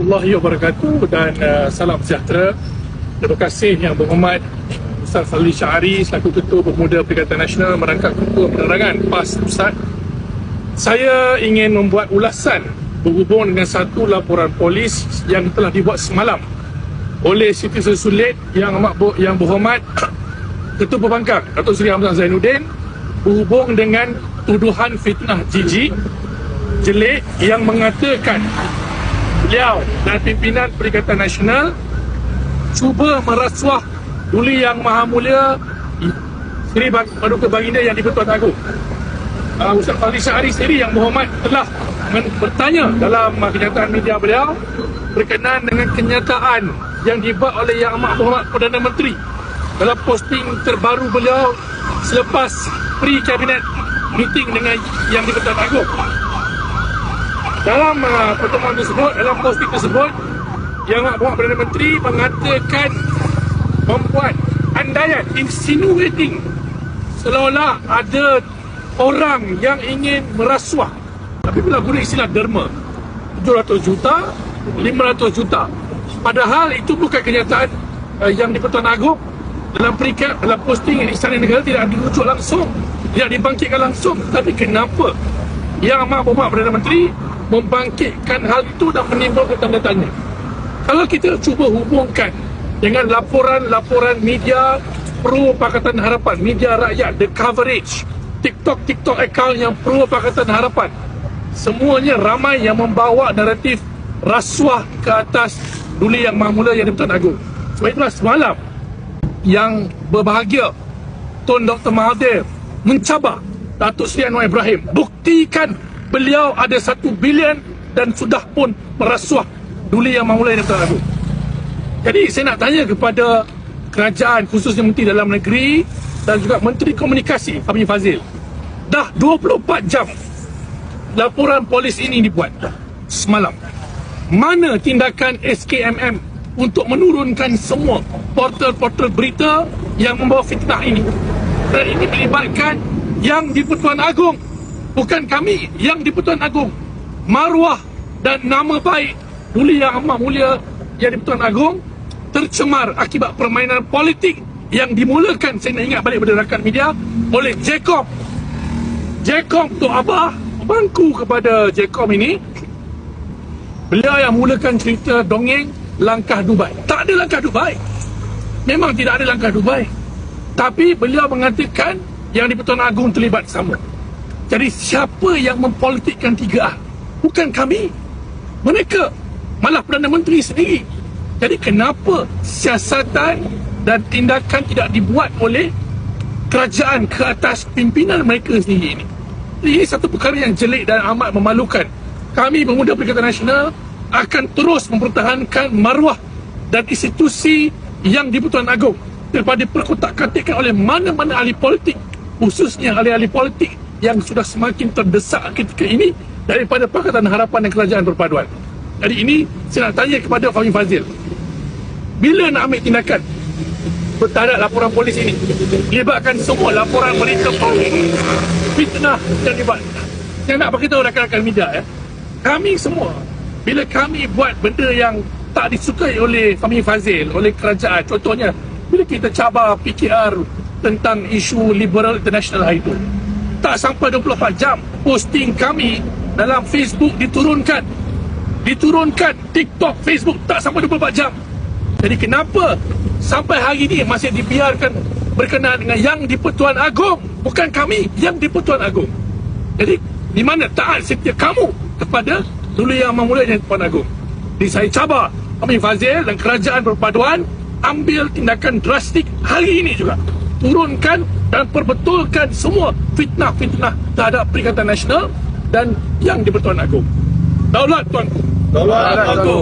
Warahmatullahi wabarakatuh dan salam sejahtera. Terima kasih Yang Berhormat Ustaz Fazli Syahari selaku Ketua Pemuda Perikatan Nasional merangkap Ketua Penerangan PAS Pusat. Saya ingin membuat ulasan berhubung dengan satu laporan polis yang telah dibuat semalam oleh Siti Sesulit Yang Berhormat Ketua Pembangkang Datuk Seri Hamzah Zainuddin berhubung dengan tuduhan fitnah jijik jelek yang mengatakan beliau dan pimpinan Perikatan Nasional cuba merasuah Duli Yang Maha Mulia Seri Paduka Baginda Yang di-Pertuan Agong. Ustaz Fazli Syahari sendiri Yang Berhormat telah bertanya dalam kenyataan media beliau berkenaan dengan kenyataan yang dibuat oleh Yang Amat Berhormat Perdana Menteri dalam posting terbaru beliau selepas pre-cabinet meeting dengan Yang di-Pertuan Agong. Dalam pertemuan tersebut, dalam posting tersebut, Yang Amat Berhormat Perdana Menteri mengatakan membuat andaian, insinuating seolah-olah ada orang yang ingin merasuah. Tapi bila guna istilah derma 700 juta, 500 juta, padahal itu bukan kenyataan Yang di-Pertuan Agong. Dalam perikat, dalam posting Istana Negara tidak dirujuk langsung, tidak dibangkitkan langsung. Tapi kenapa Yang Amat Berhormat Perdana Menteri membangkitkan hal itu dan menimbulkan tanda tanya? Kalau kita cuba hubungkan dengan laporan-laporan media pro Pakatan Harapan, media rakyat, the coverage, TikTok account yang pro Pakatan Harapan, semuanya ramai yang membawa naratif rasuah ke atas Duli Yang Maha Mulia Yang di-Pertuan Agong. Sebab itulah semalam Yang Berbahagia Tun Dr. Mahathir mencabar Datuk Seri Anwar Ibrahim, buktikan beliau ada 1 bilion dan sudah pun merasuah Duli Yang Maha Mulia Yang di-Pertuan Agong. Jadi saya nak tanya kepada kerajaan, khususnya Menteri Dalam Negeri dan juga Menteri Komunikasi Fahmi Fadzil, dah 24 jam laporan polis ini dibuat semalam. Mana tindakan SKMM untuk menurunkan semua portal-portal berita yang membawa fitnah ini? Dan ini melibatkan Yang di-Pertuan Agong, bukan kami. Yang di-Pertuan Agong, maruah dan nama baik Duli Yang Maha Mulia Yang di-Pertuan Agong tercemar akibat permainan politik yang dimulakan, saya nak ingat balik pada rakan media, oleh Jcom. Jcom tu Abah bangku kepada Jcom ini. Beliau yang mulakan cerita dongeng langkah Dubai. Tak ada langkah Dubai. Memang tidak ada langkah Dubai. Tapi beliau mengatakan Yang di-Pertuan Agong terlibat sama. Jadi siapa yang mempolitikkan 3A? Bukan kami. Mereka. Malah Perdana Menteri sendiri. Jadi kenapa siasatan dan tindakan tidak dibuat oleh kerajaan ke atas pimpinan mereka sendiri ini? Ini satu perkara yang jelek dan amat memalukan. Kami Pemuda Perikatan Nasional akan terus mempertahankan maruah dan institusi Yang di-Pertuan Agong daripada perkotak-katikkan oleh mana-mana ahli politik, khususnya ahli-ahli politik yang sudah semakin terdesak ketika ini daripada Pakatan Harapan dan Kerajaan Perpaduan. Jadi ini saya nak tanya kepada Fahmi Fadzil, bila nak ambil tindakan terhadap laporan polis ini? Libatkan semua laporan berita fitnah dan libat. Yang nak beritahu rakan-rakan media, kami semua, bila kami buat benda yang tak disukai oleh Fahmi Fadzil, oleh kerajaan, contohnya bila kita cabar PKR tentang isu liberal international hari itu, tak sampai 24 jam posting kami dalam Facebook diturunkan, TikTok, Facebook, tak sampai 24 jam. Jadi kenapa sampai hari ini masih dibiarkan berkenaan dengan Yang di-Pertuan Agong? Bukan kami, Yang di-Pertuan Agong. Jadi di mana taat setia kamu kepada Duli Yang Maha Mulia Yang di-Pertuan Agong? Jadi saya cabar Fahmi Fadzil dan Kerajaan Perpaduan ambil tindakan drastik hari ini juga. Turunkan dan perbetulkan semua fitnah-fitnah terhadap Perikatan Nasional dan Yang di-Pertuan Agong. Daulat Tuanku. Daulat Tuanku.